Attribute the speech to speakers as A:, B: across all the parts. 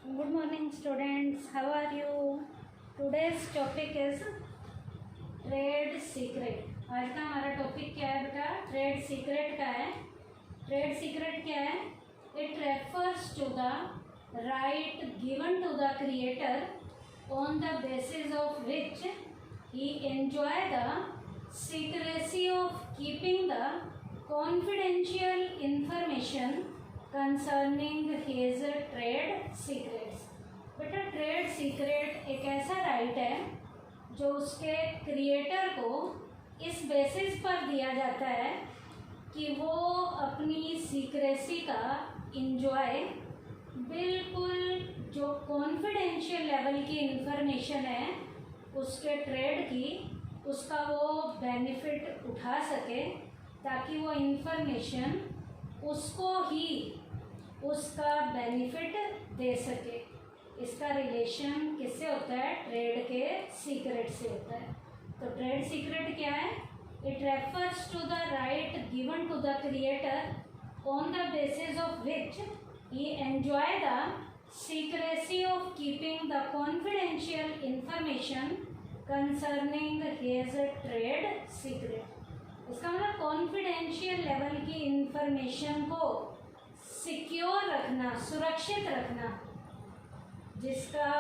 A: Good morning students, how are you? Today's topic is trade secret. आज का हमारा topic क्या है बेटा? ट्रेड सीक्रेट का है। ट्रेड सीक्रेट क्या है? It refers to the right given to the creator on the basis of which he enjoy the secrecy of keeping the confidential information concerning his trade secrets. बेटा trade secret एक ऐसा right है जो उसके creator को इस basis पर दिया जाता है कि वो अपनी सीक्रेसी का इंजॉय बिल्कुल जो कॉन्फिडेंशियल लेवल की इंफॉर्मेशन है उसके ट्रेड की, उसका वो बेनिफिट उठा सके ताकि वो इंफॉर्मेशन उसको ही उसका बेनिफिट दे सके। इसका रिलेशन किससे होता है? ट्रेड के सीक्रेट से होता है। तो ट्रेड सीक्रेट क्या है? It refers to the right given to the creator on the basis of which he enjoy the secrecy of keeping the confidential information concerning his trade secret. इसका मतलब confidential level की information को secure रखना, सुरक्षित रखना, जिसका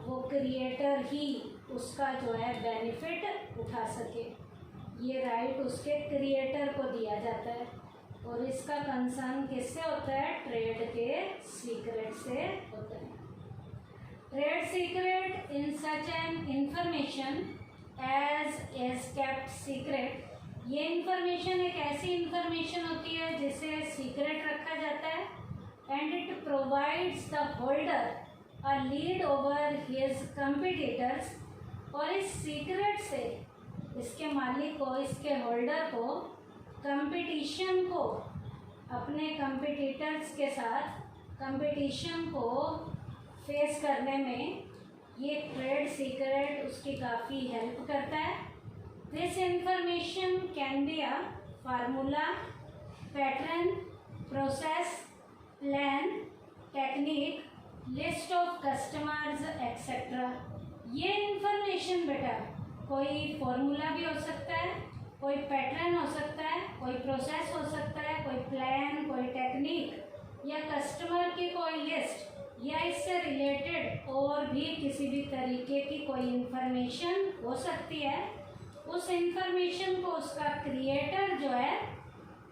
A: वो creator ही उसका जो है बेनिफिट उठा सके। ये राइट उसके क्रिएटर को दिया जाता है और इसका कंसर्न किससे होता है? ट्रेड के सीक्रेट से होता है। Trade secret in such an information as kept secret. ये इंफॉर्मेशन एक ऐसी इंफॉर्मेशन होती है जिसे सीक्रेट रखा जाता है and it provides the holder a lead over his competitors. और इस सीक्रेट से इसके मालिक को, इसके होल्डर को कंपटीशन को, अपने कंपिटिटर्स के साथ कंपटीशन को फेस करने में ये ट्रेड सीक्रेट उसकी काफ़ी हेल्प करता है। This information can be a formula, pattern, process, plan, technique, list of customers, etc. ये information बेटा कोई फॉर्मूला भी हो सकता है, कोई पैटर्न हो सकता है, कोई प्रोसेस हो सकता है, कोई प्लान, कोई टेक्निक या कस्टमर की कोई लिस्ट या इससे रिलेटेड और भी किसी भी तरीके की कोई इंफॉर्मेशन हो सकती है। उस इंफॉर्मेशन को उसका क्रिएटर जो है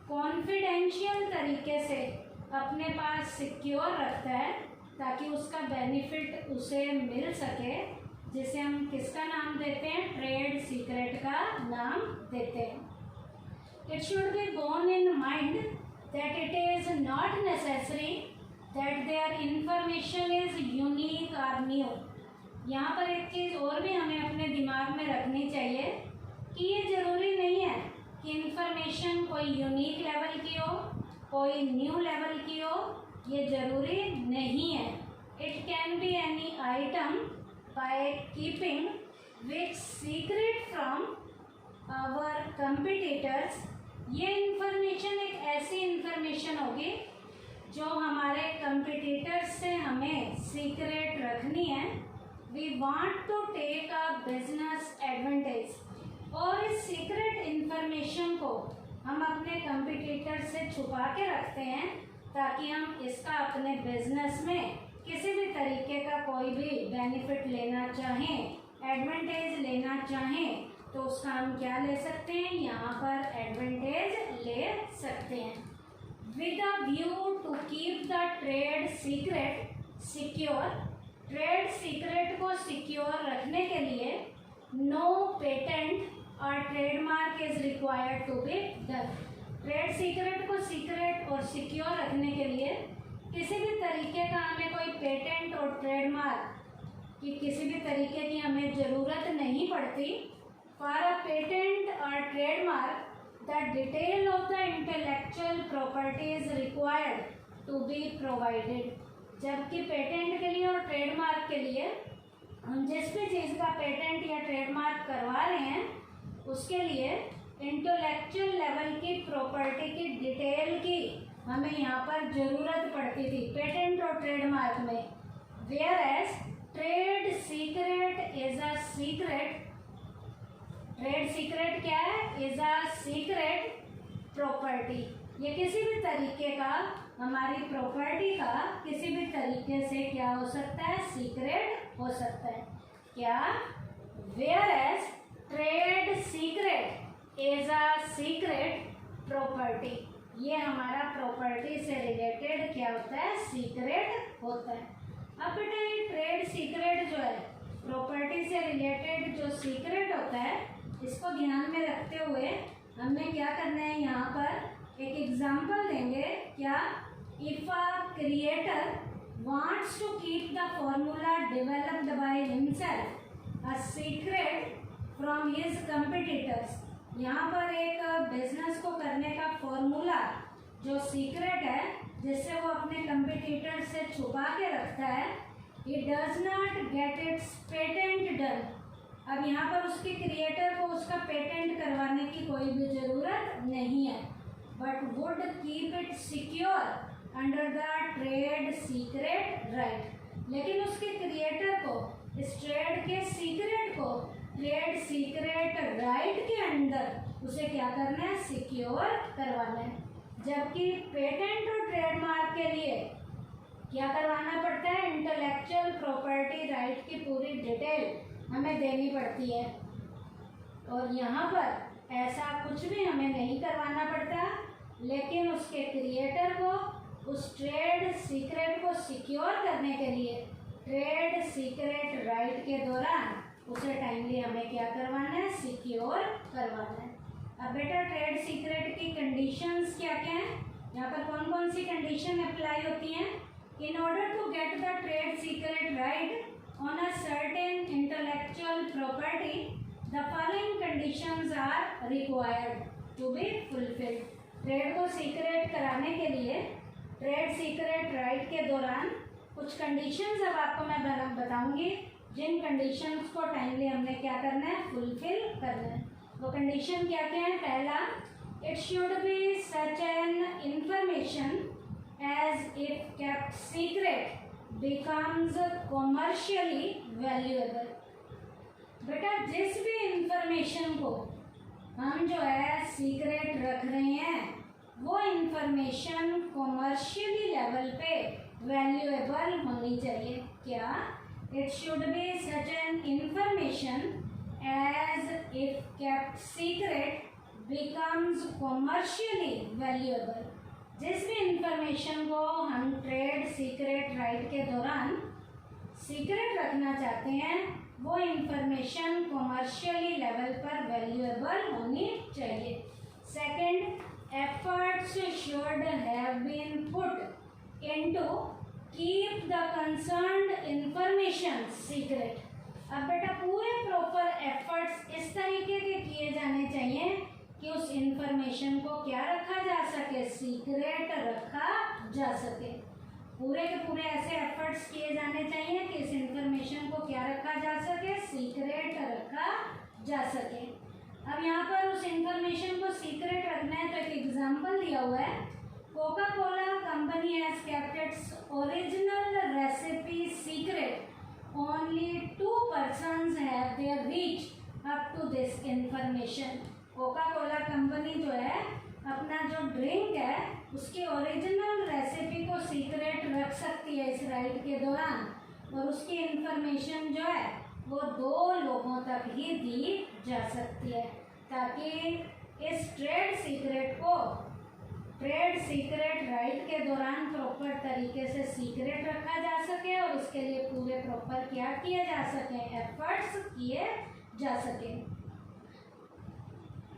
A: कॉन्फिडेंशियल तरीके से अपने पास सिक्योर रखता है ताकि उसका बेनिफिट उसे मिल सके, जिसे हम किसका नाम देते हैं? ट्रेड सीक्रेट का नाम देते हैं। It should be borne in mind that it is not necessary that there information is unique और न्यू। यहाँ पर एक चीज़ और भी हमें अपने दिमाग में रखनी चाहिए कि ये ज़रूरी नहीं है कि इंफॉर्मेशन कोई यूनिक लेवल की हो, कोई न्यू लेवल की हो, ये ज़रूरी नहीं है। It can be any item by keeping which secret from our competitors. ये इंफॉर्मेशन एक ऐसी इंफॉर्मेशन होगी जो हमारे कंपिटिटर्स से हमें सीक्रेट रखनी है। We want to take a business advantage. और इस सीक्रेट इंफॉर्मेशन को हम अपने कंपटीटर से छुपा के रखते हैं ताकि हम इसका अपने बिजनेस में किसी भी तरीके का कोई भी बेनिफिट लेना चाहें, एडवांटेज लेना चाहें, तो उसका हम क्या ले सकते हैं? यहाँ पर एडवांटेज ले सकते हैं। With a view to keep the trade secret secure. Trade secret को सिक्योर रखने के लिए नो पेटेंट और trademark is required to be done. Trade secret को सीक्रेट और सिक्योर रखने के लिए किसी भी तरीके का हमें कोई पेटेंट और ट्रेडमार्क की किसी भी तरीके की हमें ज़रूरत नहीं पड़ती। फॉर अ पेटेंट और trademark the detail of the intellectual property is required to be provided. जबकि पेटेंट के लिए और ट्रेडमार्क के लिए हम जिस भी चीज़ का पेटेंट या ट्रेडमार्क करवा रहे हैं उसके लिए इंटेलेक्चुअल लेवल की प्रॉपर्टी की डिटेल की हमें यहाँ पर ज़रूरत पड़ती थी पेटेंट और ट्रेडमार्क में। whereas trade secret is a secret, trade secret क्या है, इज अ सीक्रेट प्रॉपर्टी। ये किसी भी तरीके का, हमारी प्रॉपर्टी का किसी भी तरीके से क्या हो सकता है, सीक्रेट हो सकता है। क्या, whereas trade secret is a secret property, ये हमारा प्रॉपर्टी से रिलेटेड क्या होता है, सीक्रेट होता है। अब बेटा ये ट्रेड सीक्रेट जो है, प्रॉपर्टी से रिलेटेड जो सीक्रेट होता है, इसको ध्यान में रखते हुए हमें क्या करना है, यहाँ पर एक एग्जांपल देंगे। क्या, if a creator wants to keep the formula developed by himself a secret from his competitors, यहाँ पर एक बिजनेस को करने का फॉर्मूला जो सीक्रेट है, जिससे वो अपने कंपटीटर से छुपा के रखता है, he does not get its patent done। अब यहाँ पर उसके क्रिएटर को उसका पेटेंट करवाने की कोई भी ज़रूरत नहीं है, but would keep it secure under the trade secret right. लेकिन उसके क्रिएटर को, इस ट्रेड के सीक्रेट को ट्रेड सीक्रेट राइट के अंदर उसे क्या करना है, सिक्योर करवाना है। जबकि पेटेंट और ट्रेडमार्क के लिए क्या करवाना पड़ता है, इंटेलेक्चुअल प्रॉपर्टी राइट की पूरी डिटेल हमें देनी पड़ती है, और यहाँ पर ऐसा कुछ भी हमें नहीं करवाना पड़ता। लेकिन उसके क्रिएटर को उस ट्रेड सीक्रेट को सिक्योर करने के लिए ट्रेड सीक्रेट राइट के दौरान उसे टाइमली हमें क्या करवाना है, सिक्योर करवाना है। अब बेटा ट्रेड सीक्रेट की कंडीशंस क्या क्या हैं, यहाँ पर कौन कौन सी कंडीशन अप्लाई होती हैं। In order to get the trade secret right on a certain intellectual property, the following conditions are required to be fulfilled। Trade को सीक्रेट कराने के लिए ट्रेड सीक्रेट राइट के दौरान कुछ कंडीशंस अब आपको मैं बताऊंगी, जिन कंडीशंस को टाइमली हमने क्या करना है, फुलफिल करना है। वो कंडीशन क्या क्या है। पहला, it should be such an information as if kept secret becomes commercially valuable। बेटा जिस भी इंफॉर्मेशन को हम जो है सीक्रेट रख रहे हैं, वो इंफॉर्मेशन कॉमर्शियली लेवल पे वैल्यूएबल होनी चाहिए। क्या, it should be such an information as if kept secret becomes commercially valuable. जिस भी इंफॉर्मेशन को हम ट्रेड सीक्रेट राइट के दौरान सीक्रेट रखना चाहते हैं, वो इंफॉर्मेशन कॉमर्शियली लेवल पर वैल्यूएबल होनी चाहिए। Second, efforts should have been put into keep the concerned information secret. अब बेटा पूरे प्रॉपर एफर्ट्स इस तरीके के किए जाने चाहिए कि उस इंफॉर्मेशन को क्या रखा जा सके, सीक्रेट रखा जा सके। पूरे के पूरे ऐसे एफर्ट्स किए जाने चाहिए कि इस इंफॉर्मेशन को क्या रखा जा सके, सीक्रेट रखा जा सके। अब यहाँ पर उस इंफॉर्मेशन को सीक्रेट रखना है तो एक एग्जांपल दिया हुआ है। Coca Cola company has kept its original recipe secret, only 2 persons have their reach up to this information. Coca Cola company जो है अपना जो ड्रिंक है उसकी ओरिजिनल रेसिपी को सीक्रेट रख सकती है इस राइड के दौरान, और उसकी इंफॉर्मेशन जो है वो 2 लोगों तक ही दी जा सकती है, ताकि इस ट्रेड सीक्रेट को ट्रेड सीक्रेट राइड के दौरान प्रॉपर तरीके से सीक्रेट रखा जा सके और उसके लिए पूरे प्रॉपर क्या किए जा सके, एफर्ट्स किए जा सके।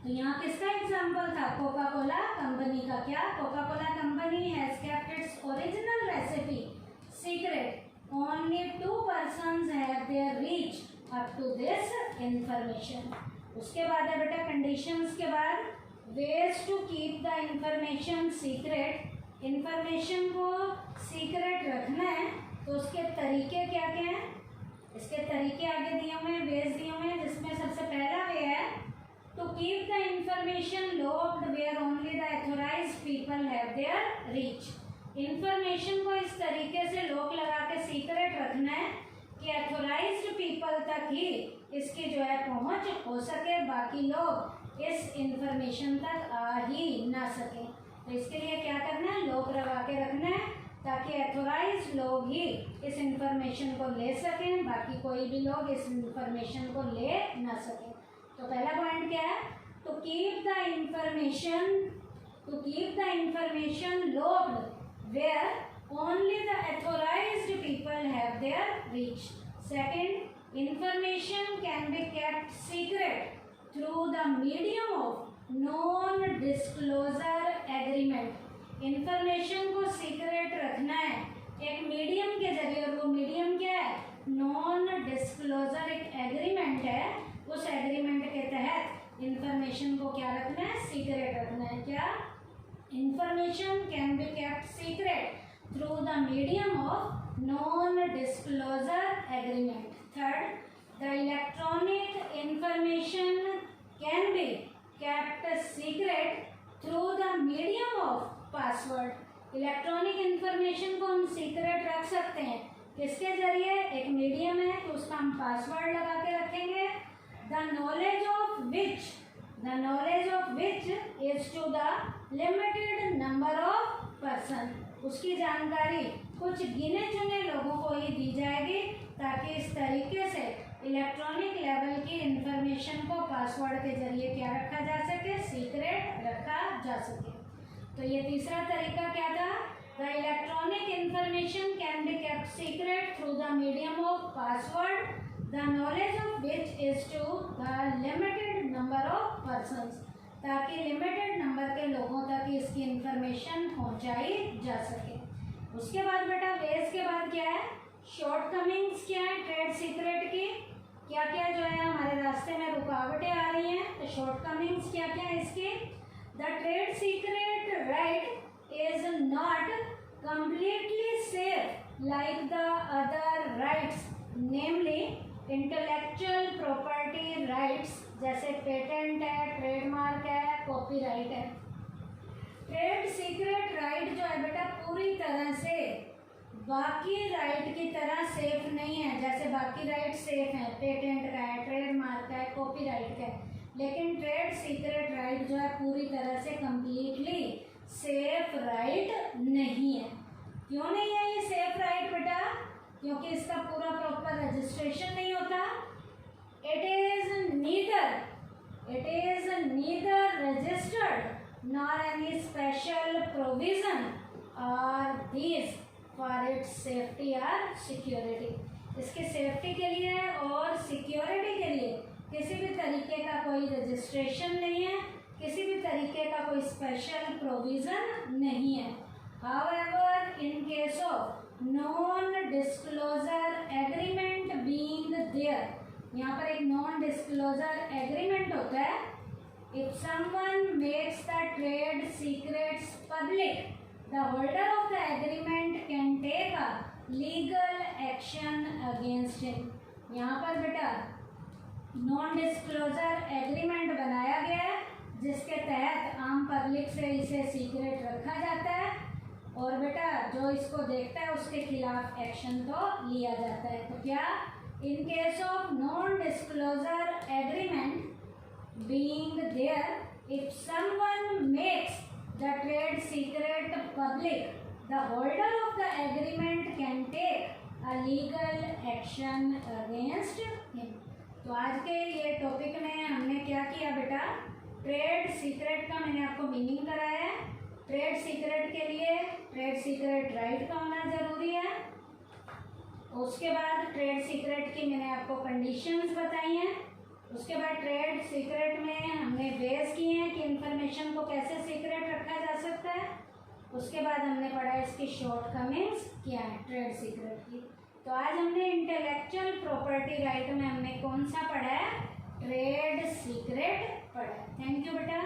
A: तो यहाँ किसका एग्जाम्पल था, कोका कोला कंपनी का। क्या, Coca Cola company has kept its original recipe secret, only 2 persons have their reach up to this information. उसके बाद है बेटा कंडीशंस के बाद, ways to keep the information secret. Information को सीक्रेट रखना है तो उसके तरीके क्या क्या हैं, इसके तरीके आगे दिए हुए हैं, वेज दिए हुए हैं, जिसमें सबसे पहला वे है to keep the information locked where only the authorized people have their reach। Information को इस तरीके से लॉक लगा के सीक्रेट रखना है कि अथोराइज्ड पीपल तक ही इसकी जो है पहुंच हो सके, बाकी लोग इस इंफॉर्मेशन तक आ ही ना सके। तो इसके लिए क्या करना है, लॉक लगा के रखना है ताकि अथोराइज्ड लोग ही इस इंफॉर्मेशन को ले सकें, बाकी कोई भी लोग इस इंफॉर्मेशन को ले ना सकें। तो पहला पॉइंट क्या है, to keep the information locked where only the authorized people have their reach. Second, information can be kept secret through the medium of non-disclosure agreement. Information को secret रखना है एक मीडियम के जरिए, और वो मीडियम क्या है, non-disclosure एक एग्रीमेंट है। उस एग्रीमेंट के तहत इंफॉर्मेशन को क्या रखना है, सीक्रेट रखना है। क्या, information can be kept secret through the medium of non-disclosure agreement. Third, the electronic information can be kept secret through the medium of password. Electronic information को हम सीक्रेट रख सकते हैं किसके जरिए, एक मीडियम है तो उसका हम पासवर्ड लगा के रखेंगे। The knowledge of which is to the limited number of person. उसकी जानकारी कुछ गिने चुने लोगों को ही दी जाएगी ताकि इस तरीके से इलेक्ट्रॉनिक लेवल की इंफॉर्मेशन को पासवर्ड के जरिए क्या रखा जा सके, सीक्रेट रखा जा सके। तो ये तीसरा तरीका क्या था, the electronic information can be kept secret through the medium of password, the knowledge of which is to the limited number of persons, ताकि लिमिटेड नंबर के लोगों तक इसकी इंफॉर्मेशन पहुंचाई जा सके। उसके बाद बेटा वेज के बाद क्या है, शॉर्टकमिंग्स क्या है ट्रेड सीक्रेट की, क्या क्या जो है हमारे रास्ते में रुकावटें आ रही हैं। तो शॉर्टकमिंग्स क्या क्या है इसकी, the trade secret right is not completely safe like the other rights, namely intellectual property rights, जैसे पेटेंट है, ट्रेडमार्क है, कॉपीराइट है। ट्रेड सीक्रेट राइट जो है बेटा पूरी तरह से बाकी राइट की तरह सेफ नहीं है। जैसे बाकी राइट सेफ हैं, पेटेंट का है, ट्रेडमार्क का है, कॉपीराइट का है, लेकिन ट्रेड सीक्रेट राइट जो है पूरी तरह से कंप्लीटली सेफ राइट नहीं है। क्यों नहीं है ये सेफ राइट बेटा, क्योंकि इसका पूरा प्रॉपर रजिस्ट्रेशन नहीं होता। It is neither registered nor any special provision are these for its safety or security. इसकी सेफ्टी के लिए और सिक्योरिटी के लिए किसी भी तरीके का कोई रजिस्ट्रेशन नहीं है, किसी भी तरीके का कोई स्पेशल प्रोविज़न नहीं है। However, in case of non-disclosure agreement being there, यहाँ पर एक नॉन डिस्क्लोजर एग्रीमेंट होता है। If someone makes the trade secrets public, the holder of the agreement can take a legal action against him. यहाँ पर बेटा नॉन डिस्क्लोजर एग्रीमेंट बनाया गया है जिसके तहत आम पब्लिक से इसे सीक्रेट रखा जाता है, और बेटा जो इसको देखता है उसके खिलाफ एक्शन तो लिया जाता है। तो क्या, in case of non-disclosure agreement being there, if someone makes the trade secret public, the holder of the agreement can take a legal action against him. तो आज के ये टॉपिक में हमने क्या किया बेटा, ट्रेड सीक्रेट का मैंने आपको मीनिंग कराया है। ट्रेड सीक्रेट के लिए ट्रेड सीक्रेट राइट का होना जरूरी है। उसके बाद ट्रेड सीक्रेट की मैंने आपको कंडीशंस बताई हैं। उसके बाद ट्रेड सीक्रेट में हमने बेस किए हैं कि इंफॉर्मेशन को कैसे सीक्रेट रखा जा सकता है। उसके बाद हमने पढ़ा इसकी शॉर्टकमिंग्स क्या है ट्रेड सीक्रेट की। तो आज हमने इंटेलेक्चुअल प्रॉपर्टी राइट में हमने कौन सा पढ़ा है, ट्रेड सीक्रेट पढ़ा है। थैंक यू बेटा।